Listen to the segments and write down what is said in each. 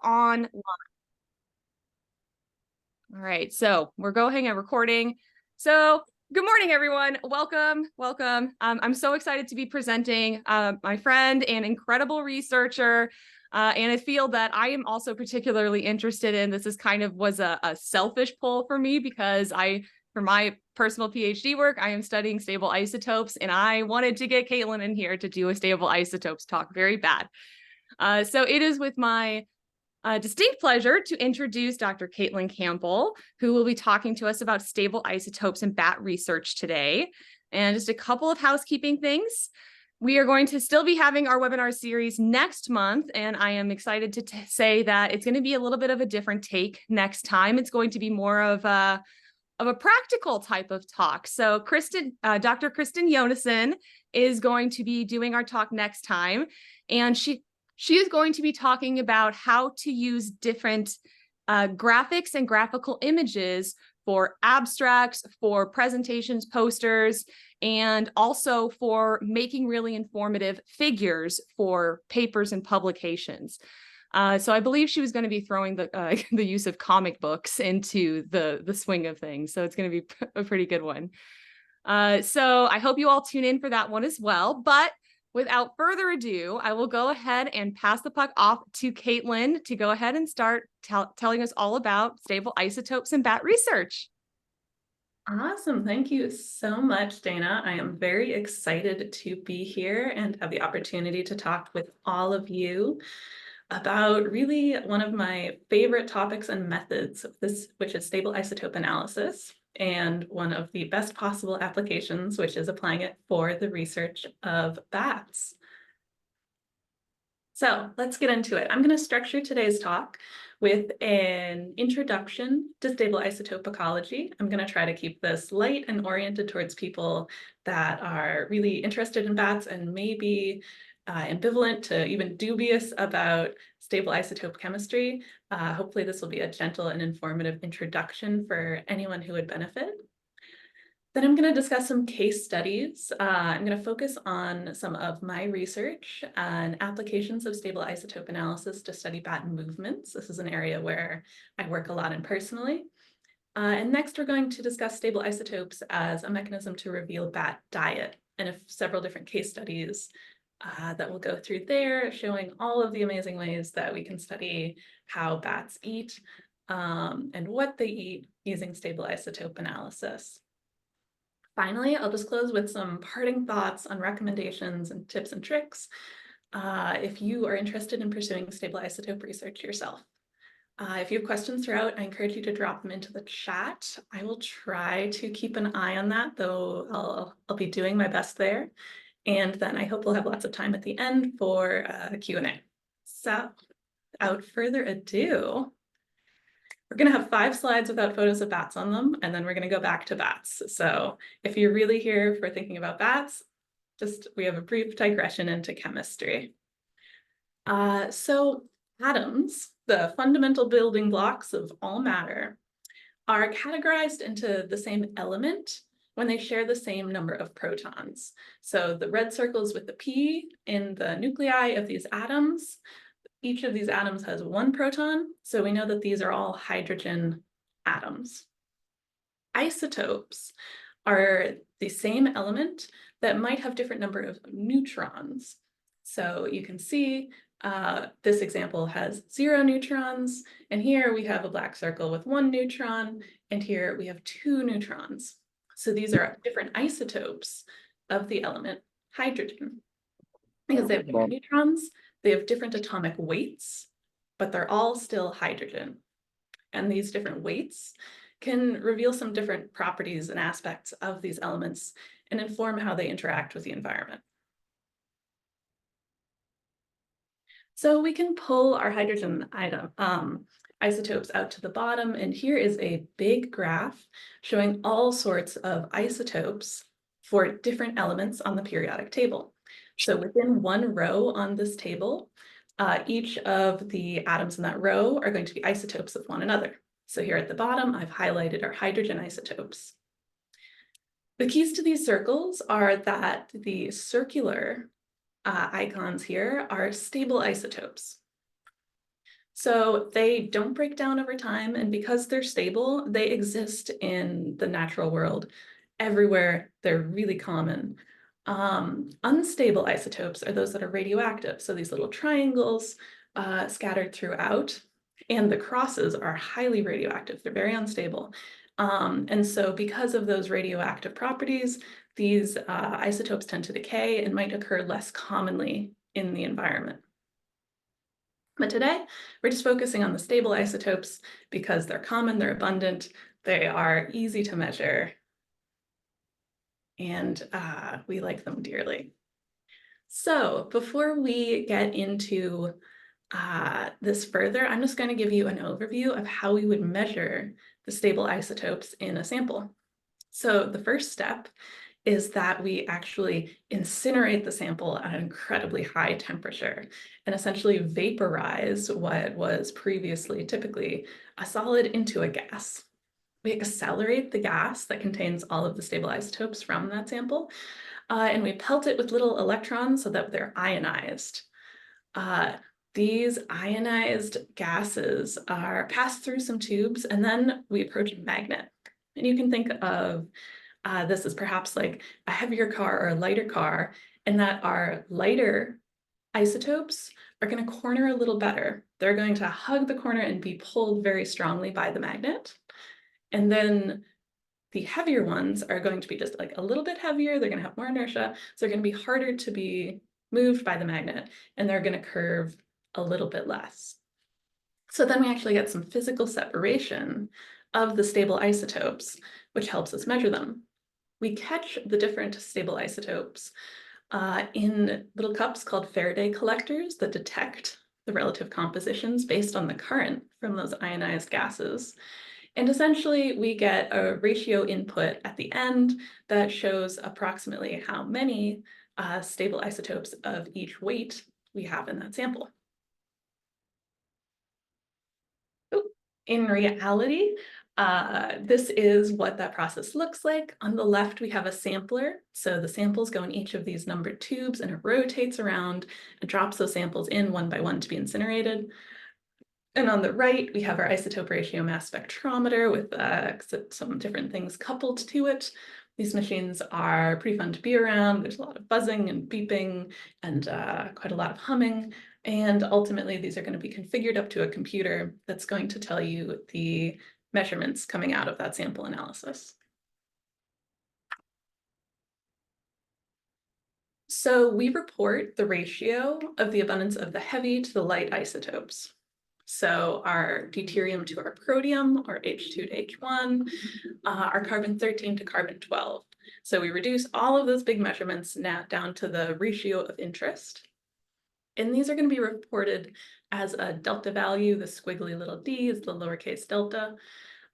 online. All right, so we're going and recording. So good morning, everyone. Welcome. I'm so excited to be presenting my friend and incredible researcher in a field that I am also particularly interested in. This is was a selfish pull for me because for my personal PhD work, I am studying stable isotopes, and I wanted to get Caitlin in here to do a stable isotopes talk very bad. So it is with my distinct pleasure to introduce Dr. Caitlin Campbell, who will be talking to us about stable isotopes and bat research today. And just a couple of housekeeping things. We are going to still be having our webinar series next month, and I am excited to say that it's going to be a little bit of a different take next time. It's going to be more of a practical type of talk. So Dr. Kristen Jonassen is going to be doing our talk next time, and she is going to be talking about how to use different graphics and graphical images for abstracts, for presentations, posters, and also for making really informative figures for papers and publications. So I believe she was going to be throwing the use of comic books into the swing of things. So it's going to be a pretty good one. So I hope you all tune in for that one as well. But without further ado, I will go ahead and pass the puck off to Caitlin to go ahead and start telling us all about stable isotopes and bat research. Awesome. Thank you so much, Dana. I am very excited to be here and have the opportunity to talk with all of you about really one of my favorite topics and methods of this, which is stable isotope analysis, and one of the best possible applications, which is applying it for the research of bats. So let's get into it. I'm going to structure today's talk with an introduction to stable isotope ecology. I'm going to try to keep this light and oriented towards people that are really interested in bats and maybe ambivalent to even dubious about stable isotope chemistry. Hopefully this will be a gentle and informative introduction for anyone who would benefit. Then I'm going to discuss some case studies. I'm going to focus on some of my research and applications of stable isotope analysis to study bat movements. This is an area where I work a lot in personally. And next, we're going to discuss stable isotopes as a mechanism to reveal bat diet, and several different case studies that we'll go through there, showing all of the amazing ways that we can study how bats eat and what they eat using stable isotope analysis. Finally, I'll just close with some parting thoughts on recommendations and tips and tricks if you are interested in pursuing stable isotope research yourself. If you have questions throughout, I encourage you to drop them into the chat. I will try to keep an eye on that, though I'll be doing my best there. And then I hope we'll have lots of time at the end for a Q&A. So without further ado, we're going to have 5 slides without photos of bats on them, and then we're going to go back to bats. So if you're really here for thinking about bats, we have a brief digression into chemistry. So atoms, the fundamental building blocks of all matter, are categorized into the same element when they share the same number of protons. So the red circles with the P in the nuclei of these atoms, each of these atoms has 1 proton, so we know that these are all hydrogen atoms. Isotopes are the same element that might have different number of neutrons. So you can see this example has 0 neutrons, and here we have a black circle with 1 neutron, and here we have 2 neutrons. So these are different isotopes of the element hydrogen. Because they have different neutrons, they have different atomic weights, but they're all still hydrogen. And these different weights can reveal some different properties and aspects of these elements and inform how they interact with the environment. So we can pull our hydrogen isotopes out to the bottom, and here is a big graph showing all sorts of isotopes for different elements on the periodic table. So within one row on this table, each of the atoms in that row are going to be isotopes of one another. So here at the bottom, I've highlighted our hydrogen isotopes. The keys to these circles are that the circular icons here are stable isotopes. So they don't break down over time, and because they're stable, they exist in the natural world everywhere. They're really common. Unstable isotopes are those that are radioactive. So these little triangles scattered throughout, and the crosses are highly radioactive. They're very unstable. And so because of those radioactive properties, these isotopes tend to decay and might occur less commonly in the environment. But today, we're just focusing on the stable isotopes because they're common, they're abundant, they are easy to measure, and we like them dearly. So before we get into this further, I'm just going to give you an overview of how we would measure the stable isotopes in a sample. So the first step is that we actually incinerate the sample at an incredibly high temperature and essentially vaporize what was previously typically a solid into a gas. We accelerate the gas that contains all of the stable isotopes from that sample, and we pelt it with little electrons so that they're ionized. These ionized gases are passed through some tubes, and then we approach a magnet. And you can think of this is perhaps like a heavier car or a lighter car, and that our lighter isotopes are going to corner a little better. They're going to hug the corner and be pulled very strongly by the magnet. And then the heavier ones are going to be just like a little bit heavier. They're going to have more inertia. So they're going to be harder to be moved by the magnet, and they're going to curve a little bit less. So then we actually get some physical separation of the stable isotopes, which helps us measure them. We catch the different stable isotopes in little cups called Faraday collectors that detect the relative compositions based on the current from those ionized gases. And essentially, we get a ratio input at the end that shows approximately how many stable isotopes of each weight we have in that sample. In reality, this is what that process looks like. On the left, we have a sampler. So the samples go in each of these numbered tubes, and it rotates around and drops those samples in one by one to be incinerated. And on the right, we have our isotope ratio mass spectrometer with some different things coupled to it. These machines are pretty fun to be around. There's a lot of buzzing and beeping and quite a lot of humming. And ultimately, these are going to be configured up to a computer that's going to tell you the measurements coming out of that sample analysis. So we report the ratio of the abundance of the heavy to the light isotopes. So our deuterium to our protium, or H2 to H1, our carbon-13 to carbon-12. So we reduce all of those big measurements now down to the ratio of interest. And these are going to be reported as a delta value. The squiggly little d is the lowercase delta.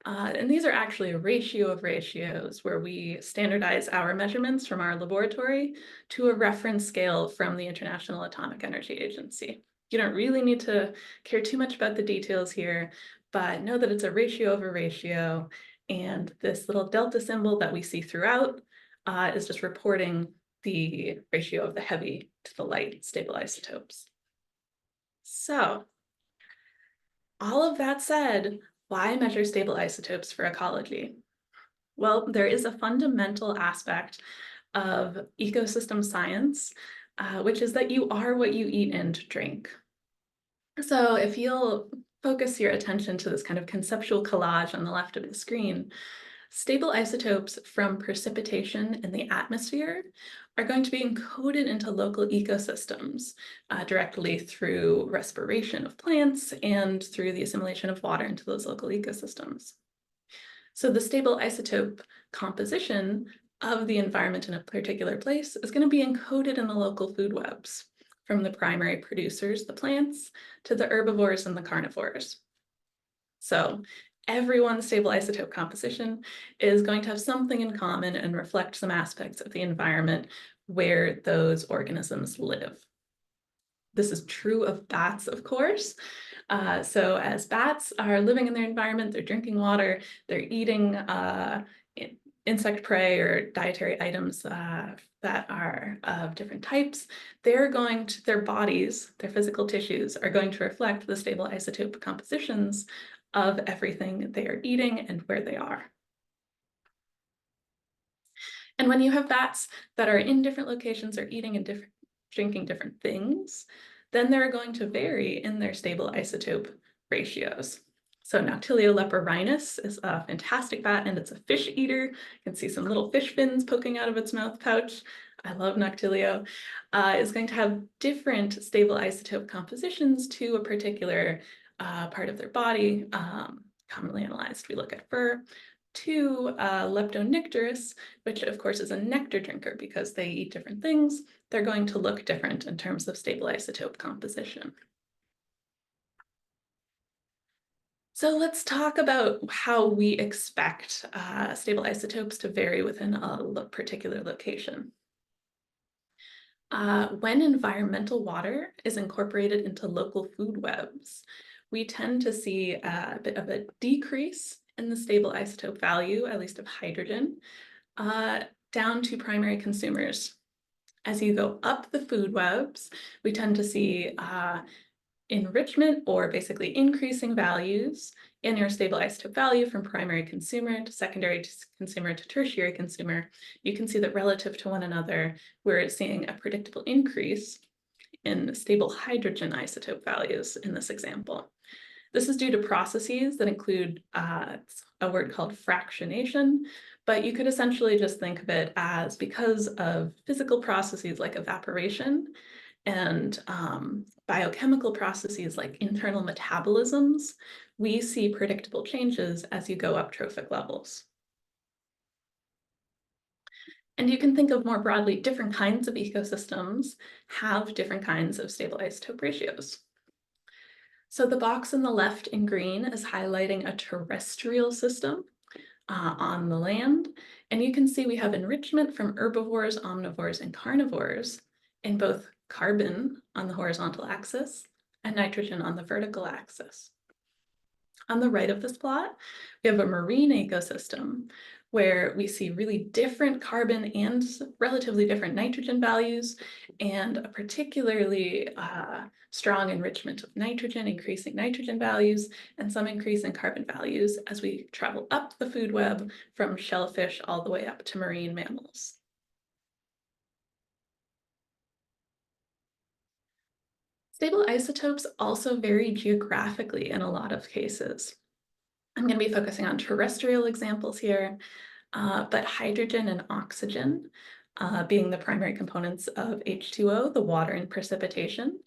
And these are actually a ratio of ratios where we standardize our measurements from our laboratory to a reference scale from the International Atomic Energy Agency. You don't really need to care too much about the details here, but know that it's a ratio of a ratio. And this little delta symbol that we see throughout is just reporting the ratio of the heavy to the light stable isotopes. So all of that said, why measure stable isotopes for ecology? Well, there is a fundamental aspect of ecosystem science, which is that you are what you eat and drink. So if you'll focus your attention to this kind of conceptual collage on the left of the screen, stable isotopes from precipitation in the atmosphere are going to be encoded into local ecosystems directly through respiration of plants and through the assimilation of water into those local ecosystems. So the stable isotope composition of the environment in a particular place is going to be encoded in the local food webs, from the primary producers, the plants, to the herbivores and the carnivores. So everyone's stable isotope composition is going to have something in common and reflect some aspects of the environment where those organisms live. This is true of bats, of course. So as bats are living in their environment, they're drinking water, they're eating insect prey or dietary items that are of different types, their bodies, their physical tissues are going to reflect the stable isotope compositions of everything they are eating and where they are. And when you have bats that are in different locations or eating and drinking different things, then they're going to vary in their stable isotope ratios. So Noctilio leporhinus is a fantastic bat, and it's a fish eater. You can see some little fish fins poking out of its mouth pouch. I love Noctilio. Is going to have different stable isotope compositions to a particular part of their body. Commonly analyzed, we look at fur. To Leptonicterus, which of course is a nectar drinker because they eat different things, they're going to look different in terms of stable isotope composition. So let's talk about how we expect stable isotopes to vary within a particular location. When environmental water is incorporated into local food webs, we tend to see a bit of a decrease in the stable isotope value, at least of hydrogen, down to primary consumers. As you go up the food webs, we tend to see enrichment, or basically increasing values in your stable isotope value from primary consumer to secondary consumer to tertiary consumer. You can see that relative to one another, we're seeing a predictable increase in stable hydrogen isotope values in this example. This is due to processes that include a word called fractionation, but you could essentially just think of it as because of physical processes like evaporation and biochemical processes like internal metabolisms, we see predictable changes as you go up trophic levels. And you can think of more broadly, different kinds of ecosystems have different kinds of stable isotope ratios. So the box on the left in green is highlighting a terrestrial system on the land. And you can see we have enrichment from herbivores, omnivores, and carnivores in both carbon on the horizontal axis and nitrogen on the vertical axis. On the right of this plot, we have a marine ecosystem where we see really different carbon and relatively different nitrogen values, and a particularly strong enrichment of nitrogen, increasing nitrogen values, and some increase in carbon values as we travel up the food web from shellfish all the way up to marine mammals. Stable isotopes also vary geographically in a lot of cases. I'm going to be focusing on terrestrial examples here, but hydrogen and oxygen, being the primary components of H2O, the water in precipitation,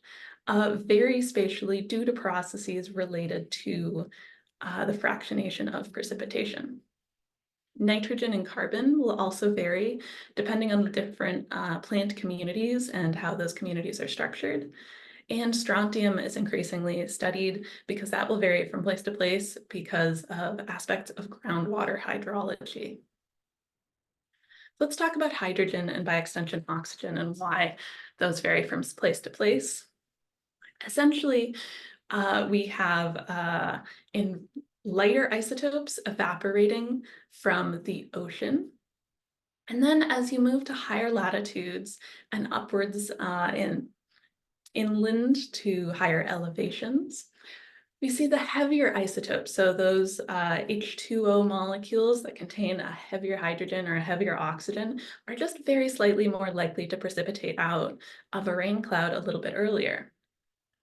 vary spatially due to processes related to the fractionation of precipitation. Nitrogen and carbon will also vary depending on the different plant communities and how those communities are structured. And strontium is increasingly studied because that will vary from place to place because of aspects of groundwater hydrology. Let's talk about hydrogen and by extension oxygen and why those vary from place to place. Essentially, we have in lighter isotopes evaporating from the ocean. And then as you move to higher latitudes and upwards inland to higher elevations, we see the heavier isotopes. So those H2O molecules that contain a heavier hydrogen or a heavier oxygen are just very slightly more likely to precipitate out of a rain cloud a little bit earlier.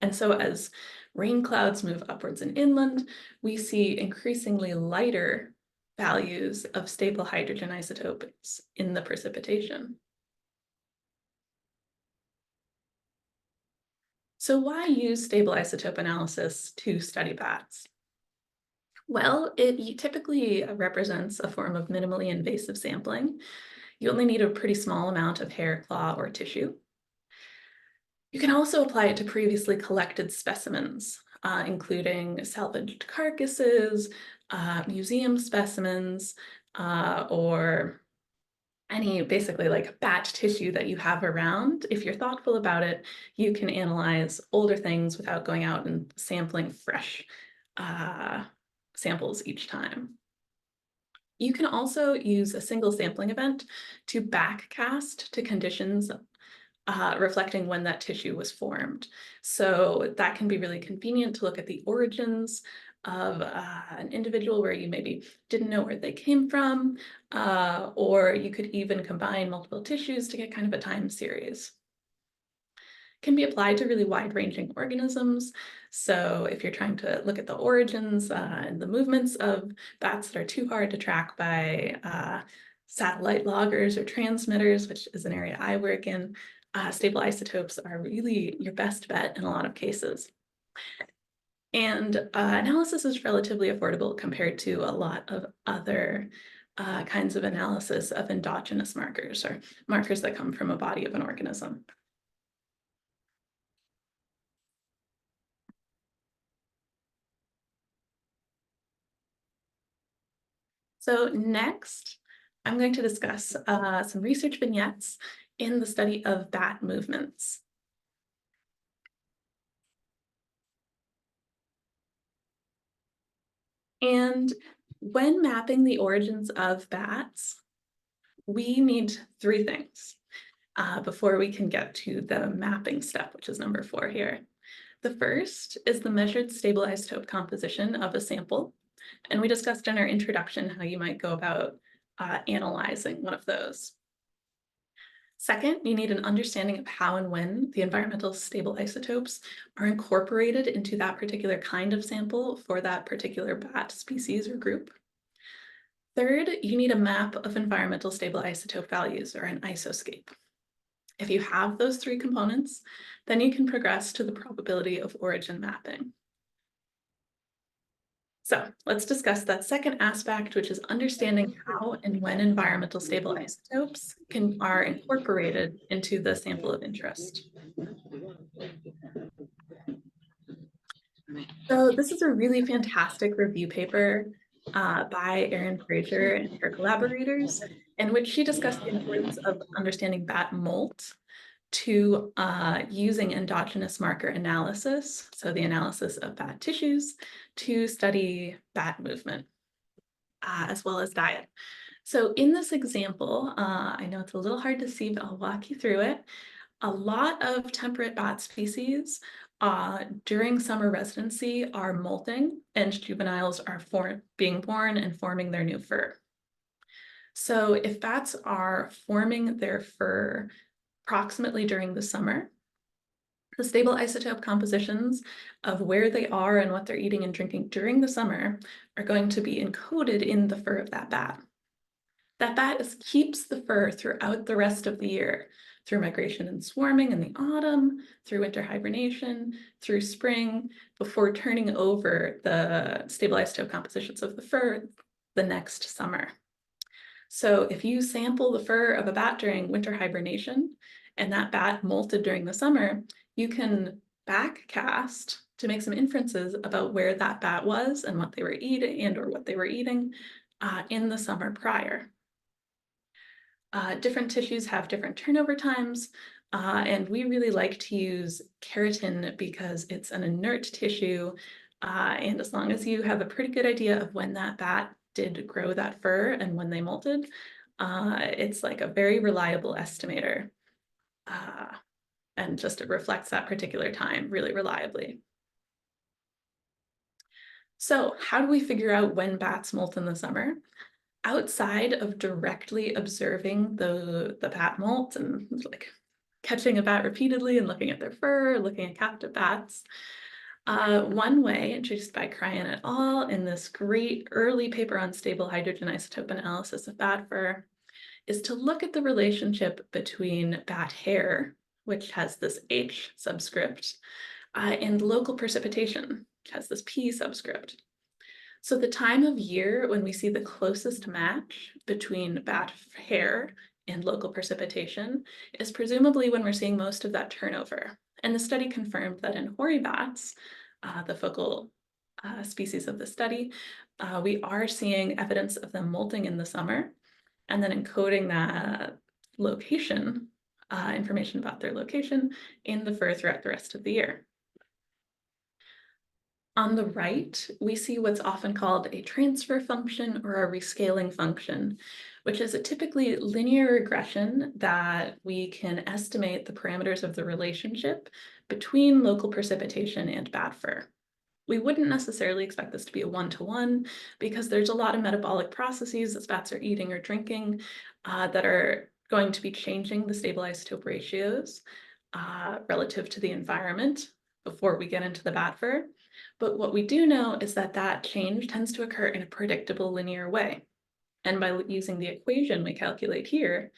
And so as rain clouds move upwards and inland, we see increasingly lighter values of stable hydrogen isotopes in the precipitation. So why use stable isotope analysis to study bats? Well, it typically represents a form of minimally invasive sampling. You only need a pretty small amount of hair, claw, or tissue. You can also apply it to previously collected specimens, including salvaged carcasses, museum specimens, or any basically like bat tissue that you have around. If you're thoughtful about it, you can analyze older things without going out and sampling fresh samples each time. You can also use a single sampling event to backcast to conditions reflecting when that tissue was formed. So that can be really convenient to look at the origins of an individual where you maybe didn't know where they came from, or you could even combine multiple tissues to get kind of a time series. Can be applied to really wide-ranging organisms. So if you're trying to look at the origins and the movements of bats that are too hard to track by satellite loggers or transmitters, which is an area I work in, stable isotopes are really your best bet in a lot of cases. And analysis is relatively affordable compared to a lot of other kinds of analysis of endogenous markers or markers that come from a body of an organism. So next, I'm going to discuss some research vignettes in the study of bat movements. And when mapping the origins of bats, we need three things before we can get to the mapping step, which is number 4 here. The first is the measured stable isotope composition of a sample. And we discussed in our introduction how you might go about analyzing one of those. Second, you need an understanding of how and when the environmental stable isotopes are incorporated into that particular kind of sample for that particular bat species or group. Third, you need a map of environmental stable isotope values, or an isoscape. If you have those 3 components, then you can progress to the probability of origin mapping. So let's discuss that second aspect, which is understanding how and when environmental stable isotopes are incorporated into the sample of interest. So this is a really fantastic review paper by Erin Fraser and her collaborators, in which she discussed the importance of understanding bat molt to using endogenous marker analysis, so the analysis of bat tissues, to study bat movement, as well as diet. So in this example, I know it's a little hard to see, but I'll walk you through it. A lot of temperate bat species during summer residency are molting, and juveniles are being born and forming their new fur. So if bats are forming their fur approximately during the summer, the stable isotope compositions of where they are and what they're eating and drinking during the summer are going to be encoded in the fur of that bat. That bat keeps the fur throughout the rest of the year, through migration and swarming in the autumn, through winter hibernation, through spring, before turning over the stable isotope compositions of the fur the next summer. So if you sample the fur of a bat during winter hibernation, and that bat molted during the summer, you can backcast to make some inferences about where that bat was and what they were eating and/or what they were eating in the summer prior. Different tissues have different turnover times, and we really like to use keratin because it's an inert tissue, and as long as you have a pretty good idea of when that bat did grow that fur and when they molted, it's like a very reliable estimator, and just it reflects that particular time really reliably. So how do we figure out when bats molt in the summer? Outside of directly observing the bat molt and like catching a bat repeatedly and looking at their fur, looking at captive bats, one way introduced by Cryan et al. In this great early paper on stable hydrogen isotope analysis of bat fur is to look at the relationship between bat hair, which has this H subscript, and local precipitation, which has this P subscript. So the time of year when we see the closest match between bat hair and local precipitation is presumably when we're seeing most of that turnover. And the study confirmed that in hoary bats, the focal species of the study, we are seeing evidence of them molting in the summer and then encoding that location, information about their location in the fur throughout the rest of the year. On the right, we see what's often called a transfer function or a rescaling function, which is a typically linear regression that we can estimate the parameters of the relationship between local precipitation and bat fur. We wouldn't necessarily expect this to be a one-to-one because there's a lot of metabolic processes that bats are eating or drinking that are going to be changing the stable isotope ratios relative to the environment before we get into the bat fur. But what we do know is that that change tends to occur in a predictable linear way. And by using the equation we calculate here,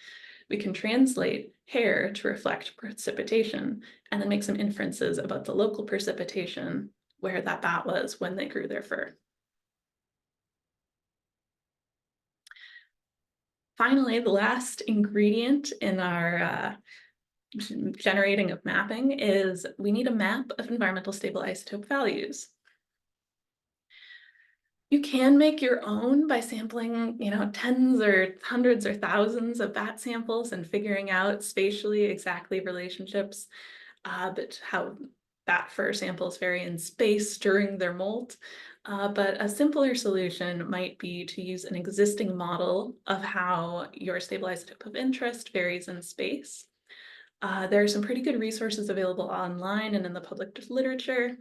we can translate hair to reflect precipitation and then make some inferences about the local precipitation where that bat was when they grew their fur. Finally, the last ingredient in our generating of mapping is we need a map of environmental stable isotope values. You can make your own by sampling, tens or hundreds or thousands of bat samples and figuring out spatially exactly relationships, but how bat fur samples vary in space during their molt. But a simpler solution might be to use an existing model of how your stable isotope of interest varies in space. There are some pretty good resources available online and in the public literature.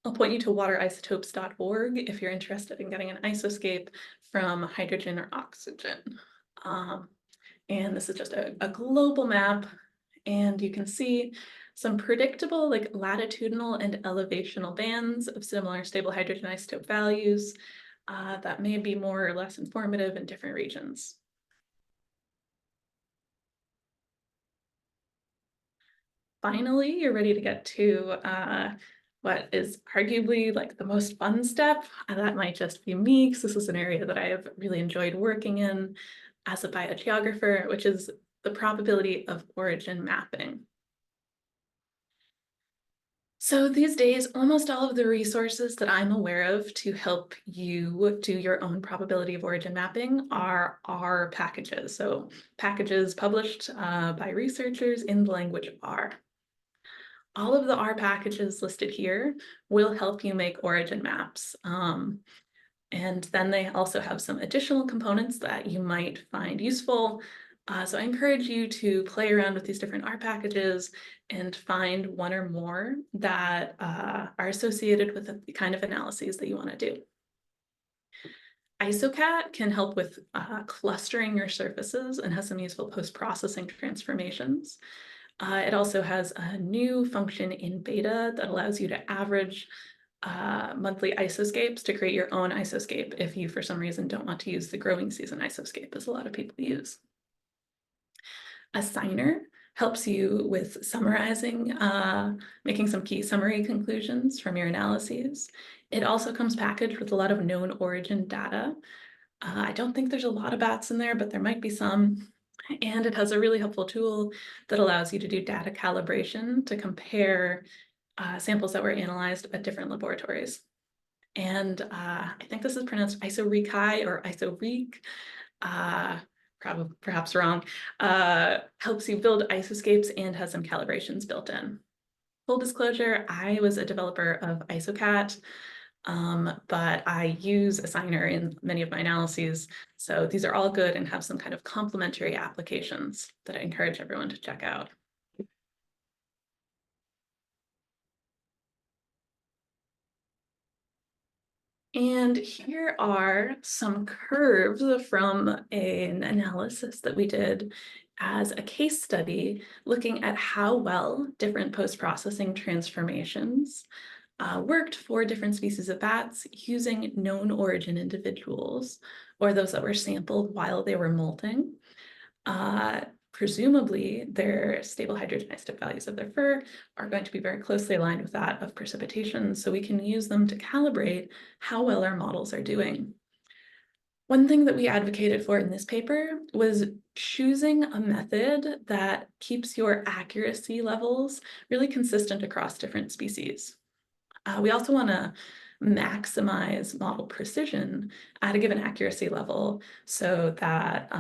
I'll point you to waterisotopes.org if you're interested in getting an isoscape from hydrogen or oxygen. And this is just a global map, and you can see some predictable latitudinal and elevational bands of similar stable hydrogen isotope values that may be more or less informative in different regions. Finally, you're ready to get to what is arguably the most fun step. And that might just be me, because this is an area that I have really enjoyed working in as a biogeographer, which is the probability of origin mapping. So these days, almost all of the resources that I'm aware of to help you do your own probability of origin mapping are R packages. So packages published by researchers in the language R. All of the R packages listed here will help you make origin maps. And then they also have some additional components that you might find useful. So I encourage you to play around with these different R packages and find one or more that are associated with the kind of analyses that you want to do. IsoCat can help with clustering your surfaces and has some useful post-processing transformations. It also has a new function in beta that allows you to average monthly isoscapes to create your own isoscape if you, for some reason, don't want to use the growing season isoscape, as a lot of people use. Assigner helps you with summarizing, making some key summary conclusions from your analyses. It also comes packaged with a lot of known origin data. I don't think there's a lot of bats in there, but there might be some. And it has a really helpful tool that allows you to do data calibration to compare samples that were analyzed at different laboratories. And I think this is pronounced isorekai or isoreek, perhaps wrong, helps you build isoscapes and has some calibrations built in. Full disclosure, I was a developer of IsoCat, but I use Assigner in many of my analyses. So these are all good and have some kind of complementary applications that I encourage everyone to check out. And here are some curves from an analysis that we did as a case study looking at how well different post-processing transformations worked for different species of bats using known origin individuals, or those that were sampled while they were molting. Presumably, their stable hydrogen isotope values of their fur are going to be very closely aligned with that of precipitation, so we can use them to calibrate how well our models are doing. One thing that we advocated for in this paper was choosing a method that keeps your accuracy levels really consistent across different species. We also want to maximize model precision at a given accuracy level so that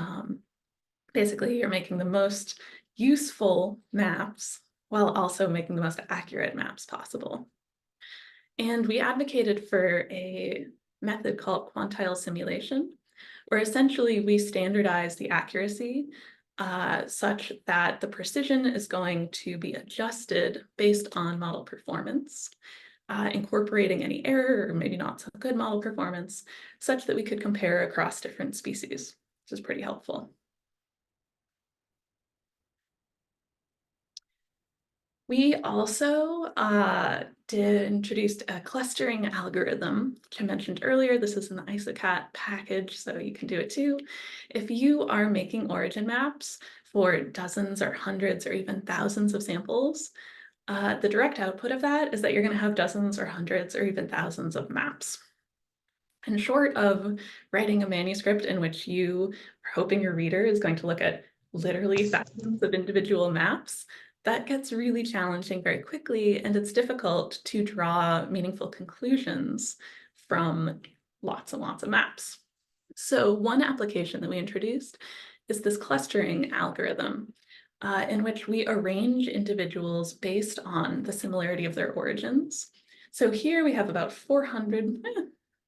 basically you're making the most useful maps while also making the most accurate maps possible. And we advocated for a method called quantile simulation, where essentially we standardize the accuracy such that the precision is going to be adjusted based on model performance, incorporating any error or maybe not so good model performance, such that we could compare across different species, which is pretty helpful. We also introduced a clustering algorithm, which I mentioned earlier. This is in the IsoCat package, so you can do it too. If you are making origin maps for dozens or hundreds or even thousands of samples, the direct output of that is that you're going to have dozens or hundreds or even thousands of maps. And short of writing a manuscript in which you are hoping your reader is going to look at literally thousands of individual maps, that gets really challenging very quickly, and it's difficult to draw meaningful conclusions from lots and lots of maps. So one application that we introduced is this clustering algorithm, in which we arrange individuals based on the similarity of their origins. So here we have about 400,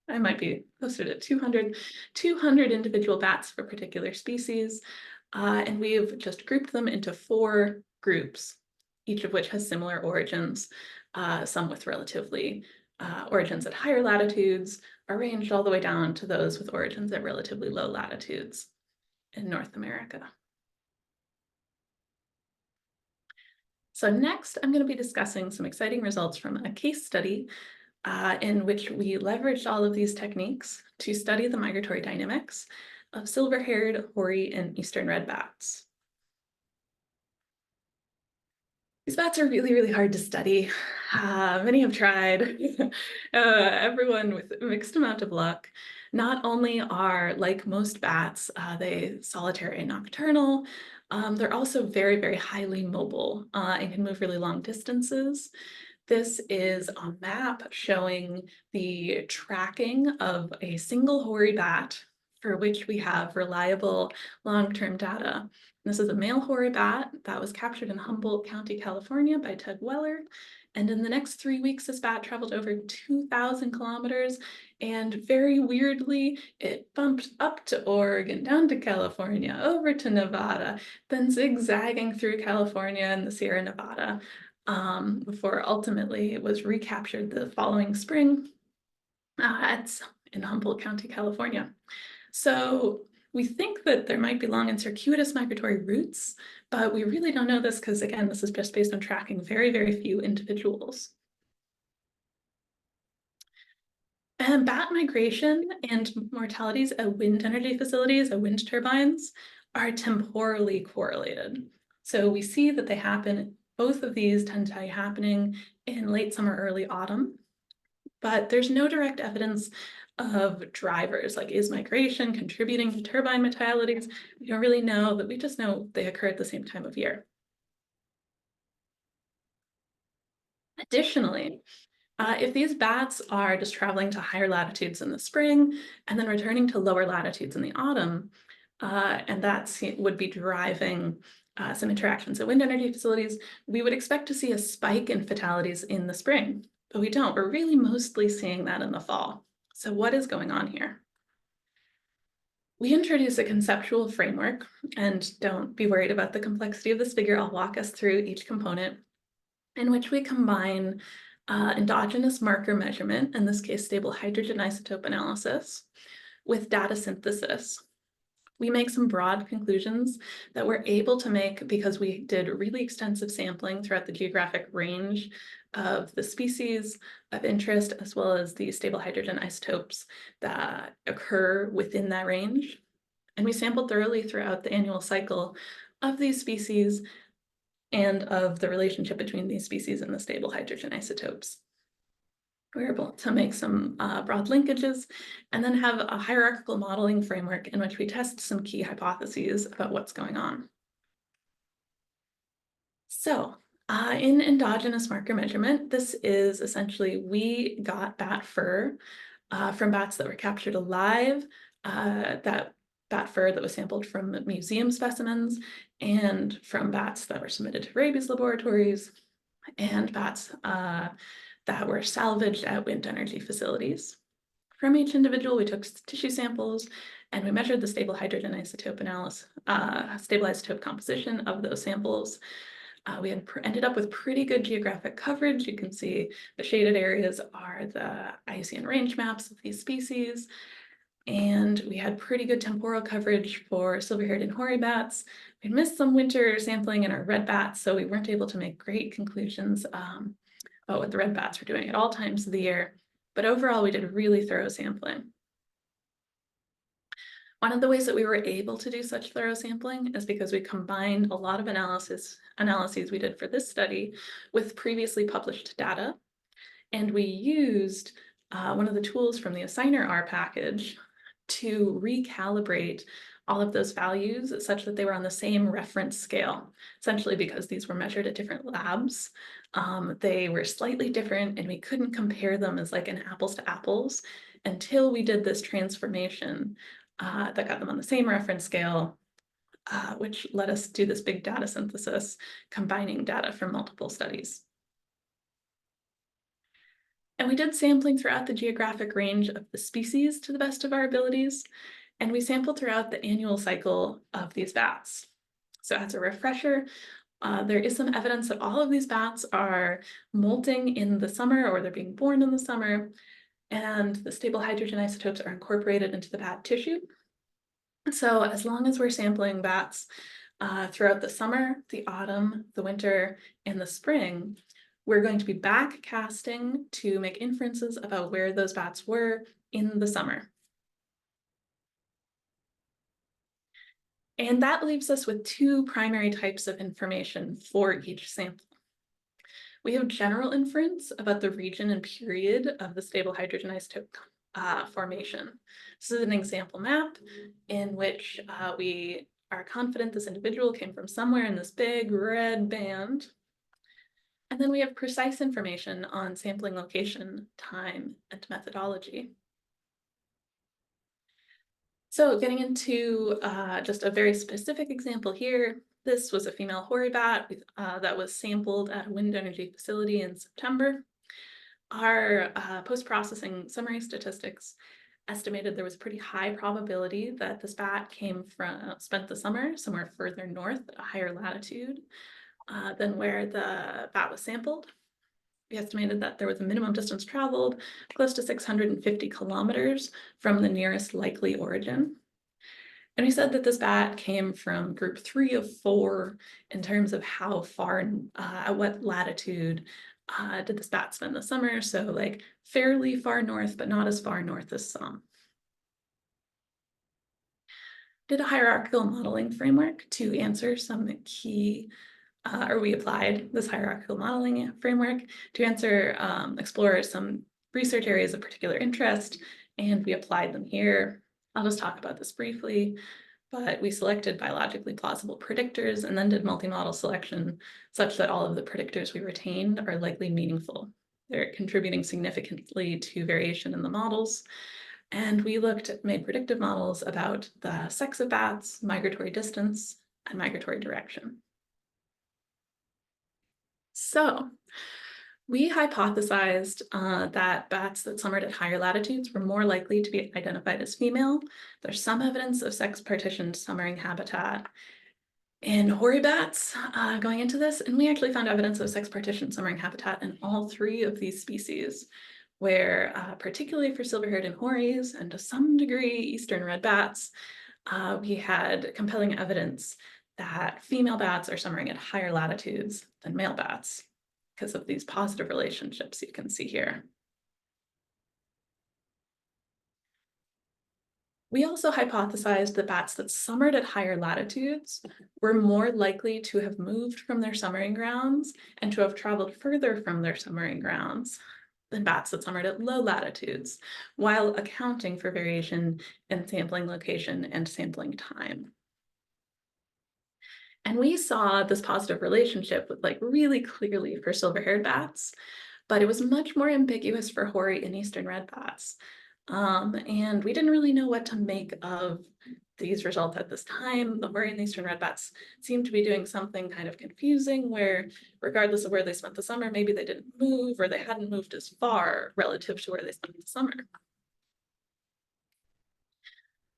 I might be closer to 200 individual bats for a particular species. And we've just grouped them into 4 groups, each of which has similar origins, some with relatively origins at higher latitudes, arranged all the way down to those with origins at relatively low latitudes in North America. So next, I'm going to be discussing some exciting results from a case study in which we leveraged all of these techniques to study the migratory dynamics of silver-haired, hoary, and eastern red bats. These bats are really, really hard to study. Many have tried, everyone with a mixed amount of luck. Not only are, like most bats, they solitary and nocturnal, they're also very, very highly mobile and can move really long distances. This is a map showing the tracking of a single hoary bat for which we have reliable long-term data. This is a male hoary bat that was captured in Humboldt County, California by Ted Weller. And in the next 3 weeks, this bat traveled over 2,000 kilometers. And very weirdly, it bumped up to Oregon, down to California, over to Nevada, then zigzagging through California and the Sierra Nevada, before ultimately it was recaptured the following spring in Humboldt County, California. So we think that there might be long and circuitous migratory routes, but we really don't know this because, again, this is just based on tracking very, very few individuals. And bat migration and mortalities at wind energy facilities, at wind turbines, are temporally correlated. So we see that they happen, both of these tend to be happening in late summer, early autumn, but there's no direct evidence of drivers, like is migration contributing to turbine mortalities? We don't really know, but we just know they occur at the same time of year. Additionally, if these bats are just traveling to higher latitudes in the spring and then returning to lower latitudes in the autumn, and that would be driving some interactions at wind energy facilities, we would expect to see a spike in fatalities in the spring, but we don't. We're really mostly seeing that in the fall. So what is going on here? We introduce a conceptual framework, and don't be worried about the complexity of this figure. I'll walk us through each component, in which we combine endogenous marker measurement, in this case, stable hydrogen isotope analysis, with data synthesis. We make some broad conclusions that we're able to make because we did really extensive sampling throughout the geographic range of the species of interest, as well as the stable hydrogen isotopes that occur within that range. And we sampled thoroughly throughout the annual cycle of these species and of the relationship between these species and the stable hydrogen isotopes. We're able to make some broad linkages and then have a hierarchical modeling framework in which we test some key hypotheses about what's going on. So in endogenous marker measurement, this is essentially, we got bat fur from bats that were captured alive, that bat fur that was sampled from museum specimens, and from bats that were submitted to rabies laboratories, and bats that were salvaged at wind energy facilities. From each individual, we took tissue samples and we measured the stable hydrogen isotope stable isotope composition of those samples. We had ended up with pretty good geographic coverage. You can see the shaded areas are the IUCN range maps of these species. And we had pretty good temporal coverage for silver-haired and hoary bats. We missed some winter sampling in our red bats, so we weren't able to make great conclusions about what the red bats were doing at all times of the year. But overall, we did really thorough sampling. One of the ways that we were able to do such thorough sampling is because we combined a lot of analyses we did for this study with previously published data. And we used one of the tools from the Assigner R package to recalibrate all of those values such that they were on the same reference scale, essentially because these were measured at different labs. They were slightly different and we couldn't compare them as like an apples to apples until we did this transformation that got them on the same reference scale, which let us do this big data synthesis, combining data from multiple studies. And we did sampling throughout the geographic range of the species to the best of our abilities, and we sampled throughout the annual cycle of these bats. So as a refresher, there is some evidence that all of these bats are molting in the summer or they're being born in the summer, and the stable hydrogen isotopes are incorporated into the bat tissue. So as long as we're sampling bats throughout the summer, the autumn, the winter, and the spring, we're going to be back casting to make inferences about where those bats were in the summer. And that leaves us with two primary types of information for each sample. We have general inference about the region and period of the stable hydrogen isotope formation. This is an example map in which we are confident this individual came from somewhere in this big red band. And then we have precise information on sampling location, time, and methodology. So getting into just a very specific example here, this was a female hoary bat that was sampled at a wind energy facility in September. Our post-processing summary statistics estimated there was a pretty high probability that this bat spent the summer somewhere further north at a higher latitude than where the bat was sampled. We estimated that there was a minimum distance traveled close to 650 kilometers from the nearest likely origin. And we said that this bat came from group 3 of 4 in terms of how far, at what latitude did this bat spend the summer. So like fairly far north, but not as far north as some. Did a hierarchical modeling framework to answer some key we applied this hierarchical modeling framework to explore some research areas of particular interest, and we applied them here. I'll just talk about this briefly, but we selected biologically plausible predictors and then did multi-model selection such that all of the predictors we retained are likely meaningful. They're contributing significantly to variation in the models. And we made predictive models about the sex of bats, migratory distance, and migratory direction. So we hypothesized that bats that summered at higher latitudes were more likely to be identified as female. There's some evidence of sex-partitioned summering habitat in hoary bats going into this, and we actually found evidence of sex-partitioned summering habitat in all 3 of these species, where particularly for silver-haired and hoaries, and to some degree eastern red bats, we had compelling evidence that female bats are summering at higher latitudes than male bats because of these positive relationships you can see here. We also hypothesized that bats that summered at higher latitudes were more likely to have moved from their summering grounds and to have traveled further from their summering grounds than bats that summered at low latitudes, while accounting for variation in sampling location and sampling time. And we saw this positive relationship really clearly for silver-haired bats, but it was much more ambiguous for hoary and eastern red bats. And we didn't really know what to make of these results at this time, the hoary and eastern red bats seem to be doing something kind of confusing where regardless of where they spent the summer, maybe they didn't move or they hadn't moved as far relative to where they spent the summer.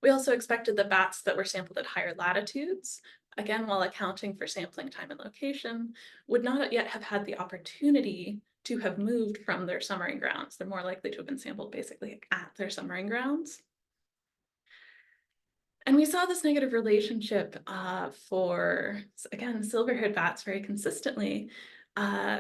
We also expected the bats that were sampled at higher latitudes, again, while accounting for sampling time and location, would not yet have had the opportunity to have moved from their summering grounds. They're more likely to have been sampled basically at their summering grounds. And we saw this negative relationship for, again, silver-haired bats very consistently.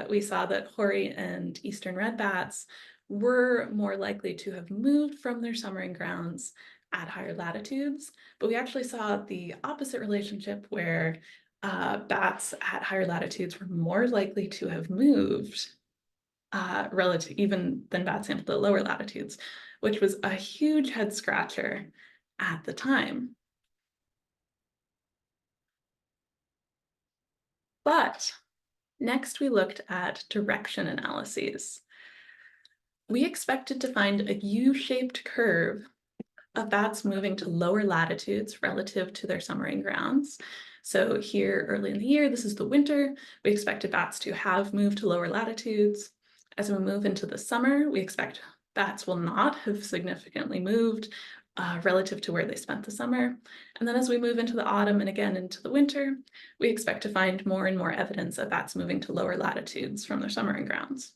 We saw that hoary and eastern red bats were more likely to have moved from their summering grounds at higher latitudes, but we actually saw the opposite relationship where bats at higher latitudes were more likely to have moved relative even than bats sampled at lower latitudes, which was a huge head scratcher at the time. But next we looked at direction analyses. We expected to find a U-shaped curve of bats moving to lower latitudes relative to their summering grounds. So here early in the year, this is the winter, we expected bats to have moved to lower latitudes. As we move into the summer, we expect bats will not have significantly moved relative to where they spent the summer. And then as we move into the autumn and again into the winter, we expect to find more and more evidence of bats moving to lower latitudes from their summering grounds.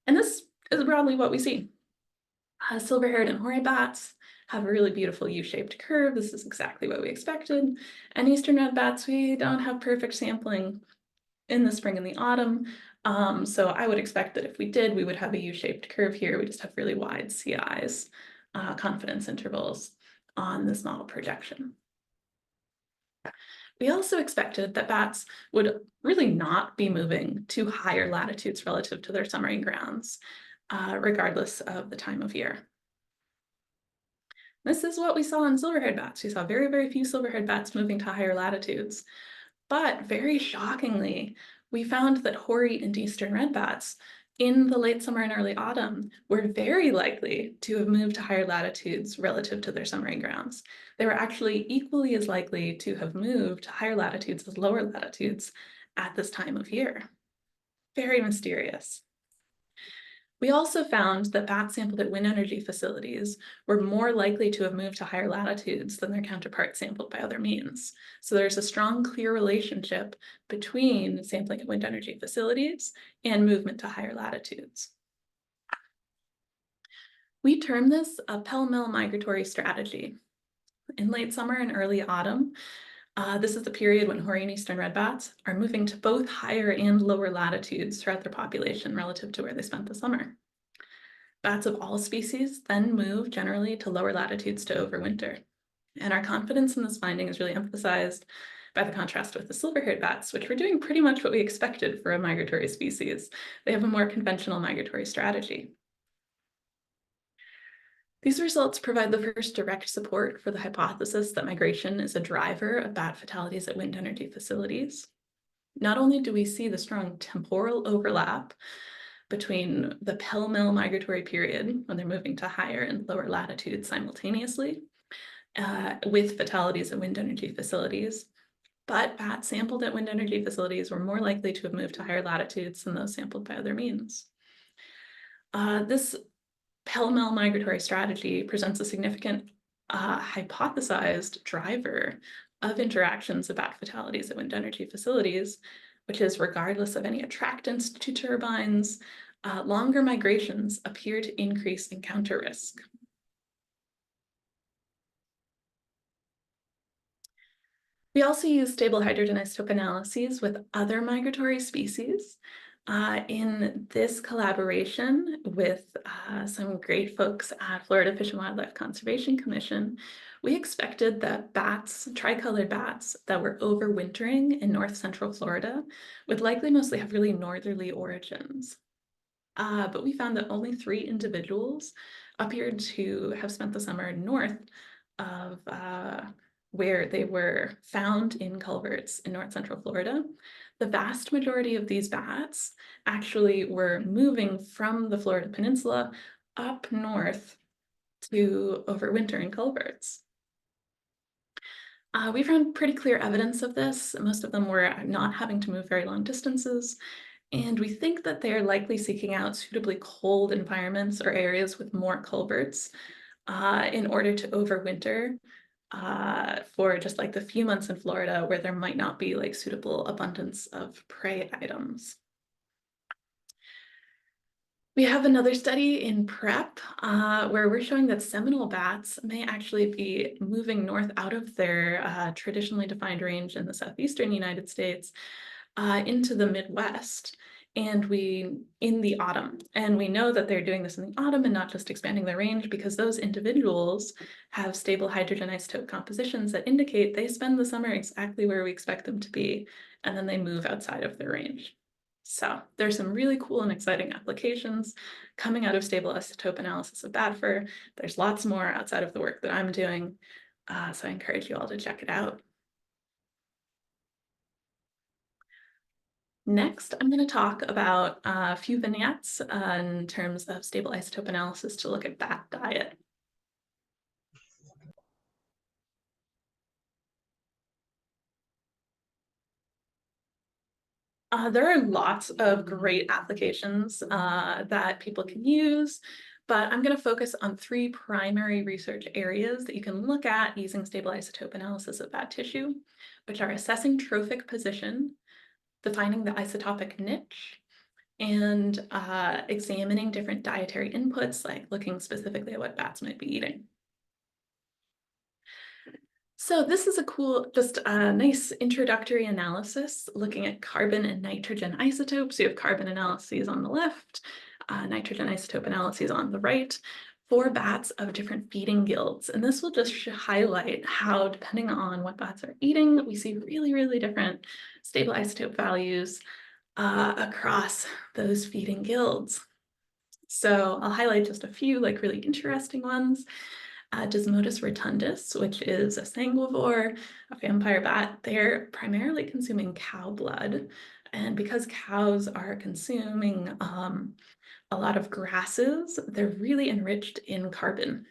And this is broadly what we see. Silver-haired and hoary bats have a really beautiful U-shaped curve. This is exactly what we expected. And eastern red bats, we don't have perfect sampling in the spring and the autumn. So I would expect that if we did, we would have a U-shaped curve here. We just have really wide CIs, confidence intervals on this model projection. We also expected that bats would really not be moving to higher latitudes relative to their summering grounds, regardless of the time of year. This is what we saw in silver-haired bats. We saw very, very few silver-haired bats moving to higher latitudes. But very shockingly, we found that hoary and eastern red bats in the late summer and early autumn were very likely to have moved to higher latitudes relative to their summering grounds. They were actually equally as likely to have moved to higher latitudes as lower latitudes at this time of year. Very mysterious. We also found that bats sampled at wind energy facilities were more likely to have moved to higher latitudes than their counterparts sampled by other means. So there's a strong, clear relationship between sampling at wind energy facilities and movement to higher latitudes. We term this a pell-mell migratory strategy. In late summer and early autumn, this is the period when hoary and eastern red bats are moving to both higher and lower latitudes throughout their population relative to where they spent the summer. Bats of all species then move generally to lower latitudes to overwinter. And our confidence in this finding is really emphasized by the contrast with the silver-haired bats, which were doing pretty much what we expected for a migratory species. They have a more conventional migratory strategy. These results provide the first direct support for the hypothesis that migration is a driver of bat fatalities at wind energy facilities. Not only do we see the strong temporal overlap between the pell-mell migratory period, when they're moving to higher and lower latitudes simultaneously, with fatalities at wind energy facilities, but bats sampled at wind energy facilities were more likely to have moved to higher latitudes than those sampled by other means. This pell-mell migratory strategy presents a significant hypothesized driver of interactions of bat fatalities at wind energy facilities, which is regardless of any attractants to turbines, longer migrations appear to increase encounter risk. We also use stable hydrogen isotope analyses with other migratory species. In this collaboration with some great folks at Florida Fish and Wildlife Conservation Commission, we expected that bats, tricolored bats that were overwintering in north central Florida would likely mostly have really northerly origins. But we found that only 3 individuals appeared to have spent the summer north of where they were found in culverts in north central Florida. The vast majority of these bats actually were moving from the Florida Peninsula up north to overwinter in culverts. We found pretty clear evidence of this. Most of them were not having to move very long distances, and we think that they're likely seeking out suitably cold environments or areas with more culverts in order to overwinter for just like the few months in Florida where there might not be like suitable abundance of prey items. We have another study in prep where we're showing that Seminole bats may actually be moving north out of their traditionally defined range in the southeastern United States into the Midwest in the autumn. And we know that they're doing this in the autumn and not just expanding their range because those individuals have stable hydrogen isotope compositions that indicate they spend the summer exactly where we expect them to be, and then they move outside of their range. So there's some really cool and exciting applications coming out of stable isotope analysis of bat fur. There's lots more outside of the work that I'm doing, so I encourage you all to check it out. Next, I'm going to talk about a few vignettes in terms of stable isotope analysis to look at bat diet. There are lots of great applications that people can use, but I'm going to focus on 3 primary research areas that you can look at using stable isotope analysis of bat tissue, which are assessing trophic position, defining the isotopic niche, and examining different dietary inputs, like looking specifically at what bats might be eating. So this is a cool, just a nice introductory analysis looking at carbon and nitrogen isotopes. You have carbon analyses on the left, nitrogen isotope analyses on the right, for bats of different feeding guilds. And this will just highlight how, depending on what bats are eating, we see really, really different stable isotope values across those feeding guilds. So I'll highlight just a few like really interesting ones. Desmodus rotundus, which is a sanguivore, a vampire bat. They're primarily consuming cow blood. And because cows are consuming a lot of grasses, they're really enriched in carbon.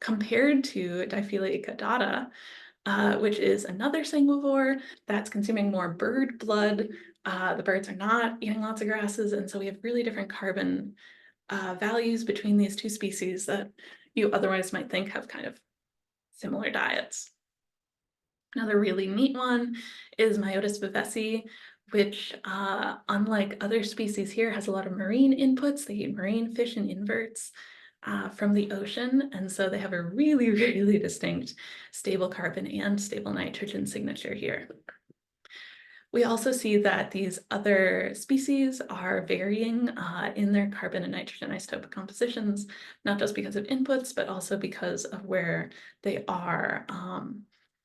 Compared to Diphylia caudata, which is another sanguivore that's consuming more bird blood. The birds are not eating lots of grasses, and so we have really different carbon values between these 2 species that you otherwise might think have kind of similar diets. Another really neat one is Myotis vivesi, which unlike other species here has a lot of marine inputs. They eat marine fish and inverts from the ocean, and so they have a really, really distinct stable carbon and stable nitrogen signature here. We also see that these other species are varying in their carbon and nitrogen isotope compositions, not just because of inputs, but also because of where they are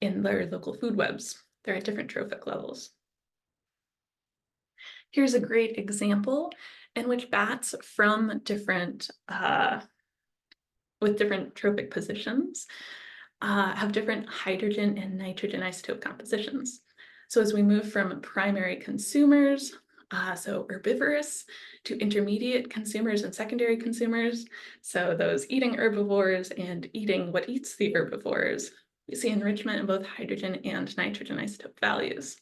in their local food webs. They're at different trophic levels. Here's a great example in which bats from different, with different trophic positions have different hydrogen and nitrogen isotope compositions. So as we move from primary consumers, so herbivorous, to intermediate consumers and secondary consumers, so those eating herbivores and eating what eats the herbivores, we see enrichment in both hydrogen and nitrogen isotope values.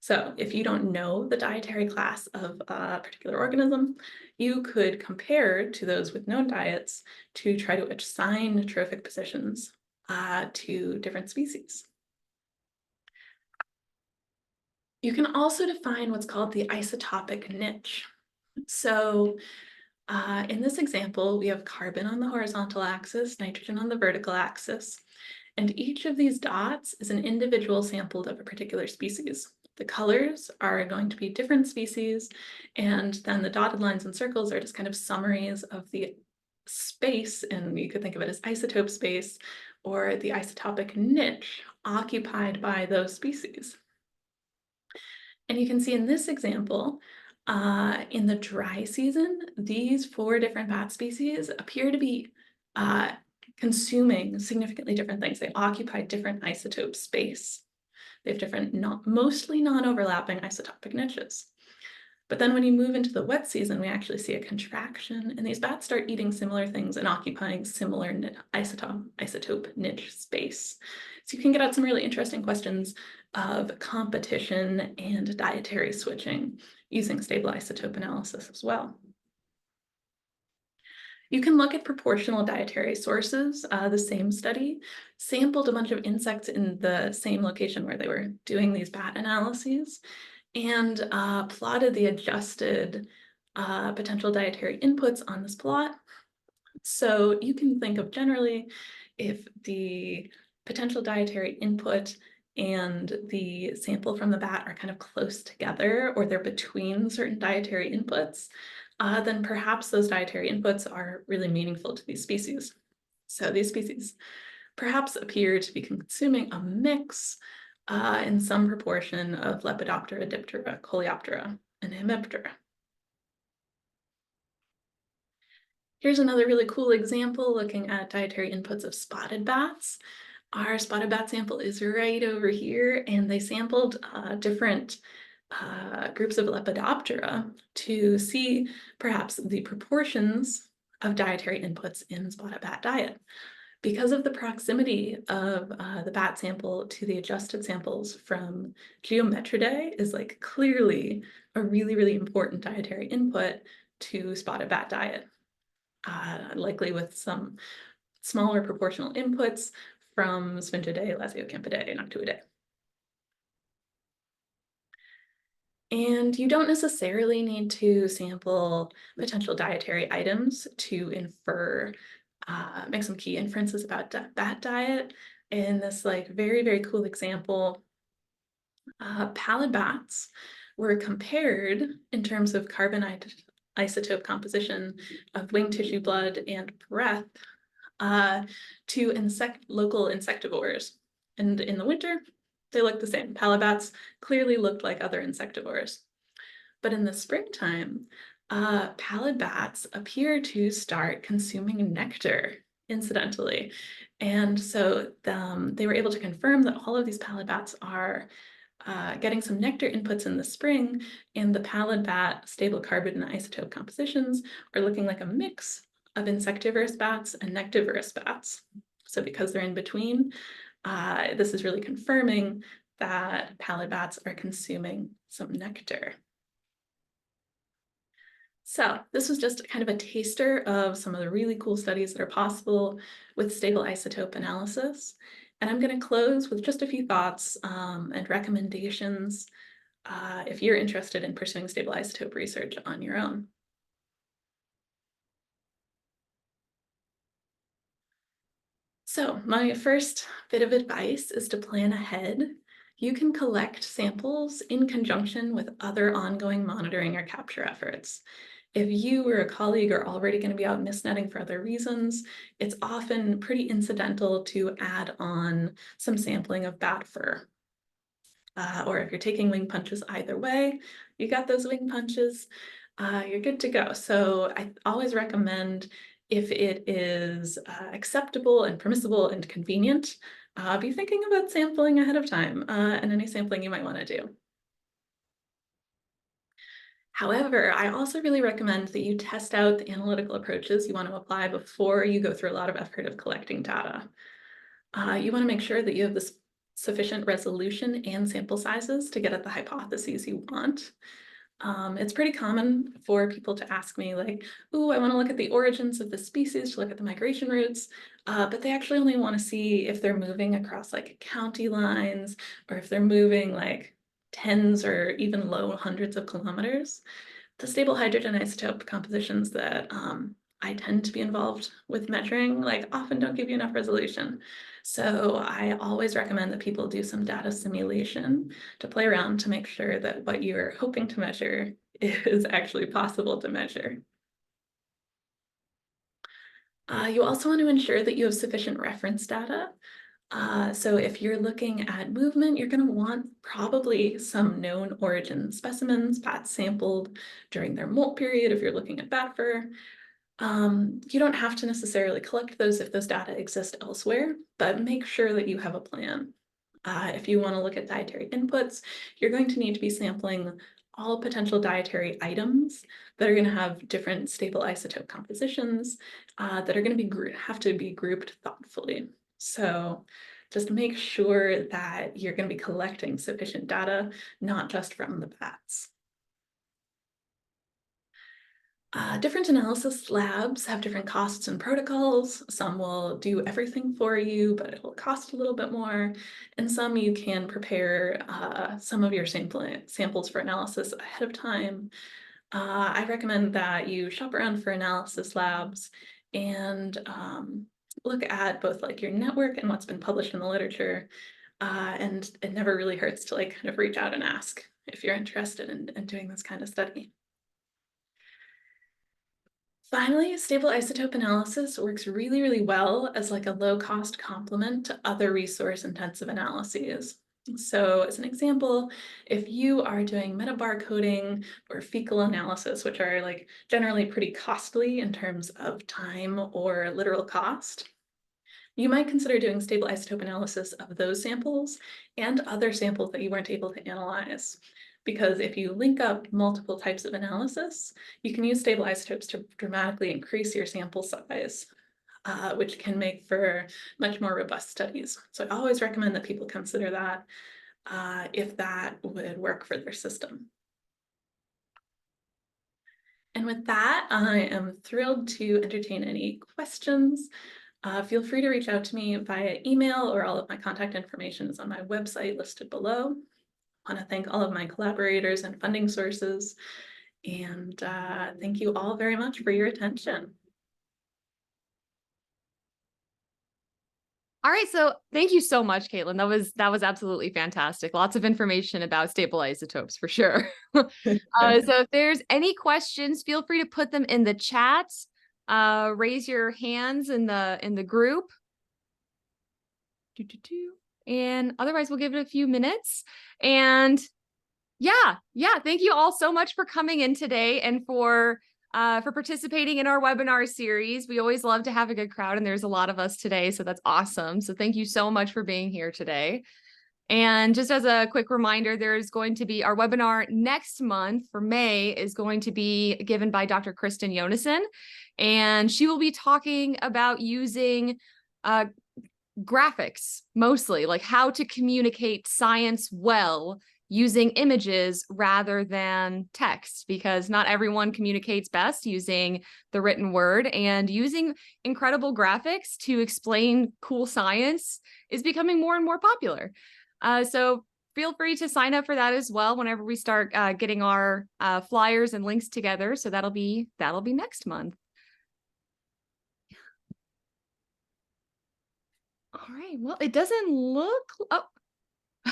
So if you don't know the dietary class of a particular organism, you could compare to those with known diets to try to assign trophic positions to different species. You can also define what's called the isotopic niche. So in this example, we have carbon on the horizontal axis, nitrogen on the vertical axis, and each of these dots is an individual sampled of a particular species. The colors are going to be different species, and then the dotted lines and circles are just kind of summaries of the space, and you could think of it as isotope space or the isotopic niche occupied by those species. And you can see in this example, in the dry season, these 4 different bat species appear to be consuming significantly different things. They occupy different isotope space. They have different, mostly non-overlapping isotopic niches. But then when you move into the wet season, we actually see a contraction, and these bats start eating similar things and occupying similar isotope niche space. So you can get at some really interesting questions of competition and dietary switching using stable isotope analysis as well. You can look at proportional dietary sources. The same study sampled a bunch of insects in the same location where they were doing these bat analyses, and plotted the adjusted potential dietary inputs on this plot. So you can think of generally if the potential dietary input and the sample from the bat are kind of close together, or they're between certain dietary inputs, then perhaps those dietary inputs are really meaningful to these species. So these species perhaps appear to be consuming a mix in some proportion of Lepidoptera, Diptera, Coleoptera, and Hemiptera. Here's another really cool example looking at dietary inputs of spotted bats. Our spotted bat sample is right over here, and they sampled different groups of Lepidoptera to see perhaps the proportions of dietary inputs in spotted bat diet. Because of the proximity of the bat sample to the adjusted samples from Geometridae is like clearly a really, really important dietary input to spotted bat diet, likely with some smaller proportional inputs from Sphingidae, Lasiocampidae, and Noctuidae. And you don't necessarily need to sample potential dietary items to infer make some key inferences about bat diet. In this like very, very cool example, pallid bats were compared in terms of carbon isotope composition of wing tissue, blood, and breath to local insectivores. And in the winter, they looked the same. Pallid bats clearly looked like other insectivores. But in the springtime, pallid bats appear to start consuming nectar, incidentally. And so they were able to confirm that all of these pallid bats are getting some nectar inputs in the spring, and the pallid bat stable carbon and isotope compositions are looking like a mix of insectivorous bats and nectivorous bats. So because they're in between, this is really confirming that pallid bats are consuming some nectar. So this was just kind of a taster of some of the really cool studies that are possible with stable isotope analysis. And I'm going to close with just a few thoughts and recommendations if you're interested in pursuing stable isotope research on your own. So my first bit of advice is to plan ahead. You can collect samples in conjunction with other ongoing monitoring or capture efforts. If you or a colleague are already going to be out mist netting for other reasons, it's often pretty incidental to add on some sampling of bat fur. Or if you're taking wing punches either way, you got those wing punches, you're good to go. So I always recommend, if it is acceptable and permissible and convenient, be thinking about sampling ahead of time and any sampling you might want to do. However, I also really recommend that you test out the analytical approaches you want to apply before you go through a lot of effort of collecting data. You want to make sure that you have this sufficient resolution and sample sizes to get at the hypotheses you want. It's pretty common for people to ask me like, "Ooh, I want to look at the origins of the species, to look at the migration routes," but they actually only want to see if they're moving across like county lines, or if they're moving like tens or even low hundreds of kilometers. The stable hydrogen isotope compositions that I tend to be involved with measuring like often don't give you enough resolution. So I always recommend that people do some data simulation to play around to make sure that what you're hoping to measure is actually possible to measure. You also want to ensure that you have sufficient reference data. So if you're looking at movement, you're going to want probably some known origin specimens, bats sampled during their molt period if you're looking at bat fur. You don't have to necessarily collect those if those data exist elsewhere, but make sure that you have a plan. If you want to look at dietary inputs, you're going to need to be sampling all potential dietary items that are going to have different stable isotope compositions that are going to have to be grouped thoughtfully. So just make sure that you're going to be collecting sufficient data, not just from the bats. Different analysis labs have different costs and protocols. Some will do everything for you, but it will cost a little bit more. And some you can prepare some of your samples for analysis ahead of time. I recommend that you shop around for analysis labs and look at both like your network and what's been published in the literature. And it never really hurts to like kind of reach out and ask if you're interested in doing this kind of study. Finally, stable isotope analysis works really, really well as like a low-cost complement to other resource-intensive analyses. So as an example, if you are doing metabar coding or fecal analysis, which are like generally pretty costly in terms of time or literal cost, you might consider doing stable isotope analysis of those samples and other samples that you weren't able to analyze. Because if you link up multiple types of analysis, you can use stable isotopes to dramatically increase your sample size, which can make for much more robust studies. So I always recommend that people consider that if that would work for their system. And with that, I am thrilled to entertain any questions. Feel free to reach out to me via email, or all of my contact information is on my website listed below. I want to thank all of my collaborators and funding sources, and thank you all very much for your attention. All right, so thank you so much, Caitlin. That was absolutely fantastic. Lots of information about stable isotopes for sure. So if there's any questions, feel free to put them in the chat. Raise your hands in the group. And otherwise, we'll give it a few minutes. And yeah, thank you all so much for coming in today and for participating in our webinar series. We always love to have a good crowd, and there's a lot of us today, so that's awesome. So thank you so much for being here today. And just as a quick reminder, there's going to be our webinar next month for May is going to be given by Dr. Kristen Jonassen, and she will be talking about using graphics, mostly like how to communicate science well using images rather than text, because not everyone communicates best using the written word, and using incredible graphics to explain cool science is becoming more and more popular. So feel free to sign up for that as well whenever we start getting our flyers and links together. So that'll be next month. All right, well, it doesn't look, oh.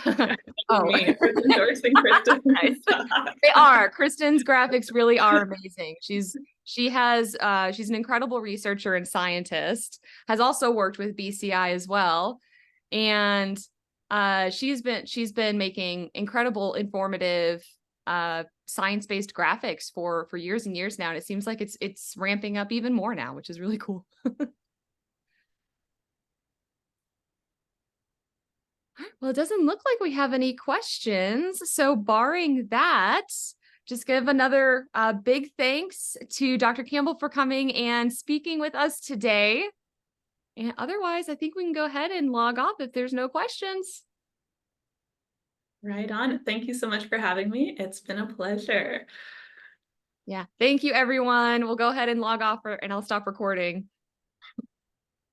Me endorsing Kristen. Nice. They are. Kristen's graphics really are amazing. She's an incredible researcher and scientist, has also worked with BCI as well. And she's been making incredible, informative science-based graphics for years and years now. And it seems like it's ramping up even more now, which is really cool. Well, it doesn't look like we have any questions. So barring that, just give another big thanks to Dr. Campbell for coming and speaking with us today. And otherwise, I think we can go ahead and log off if there's no questions. Right on. Thank you so much for having me. It's been a pleasure. Yeah. Thank you, everyone. We'll go ahead and log off and I'll stop recording.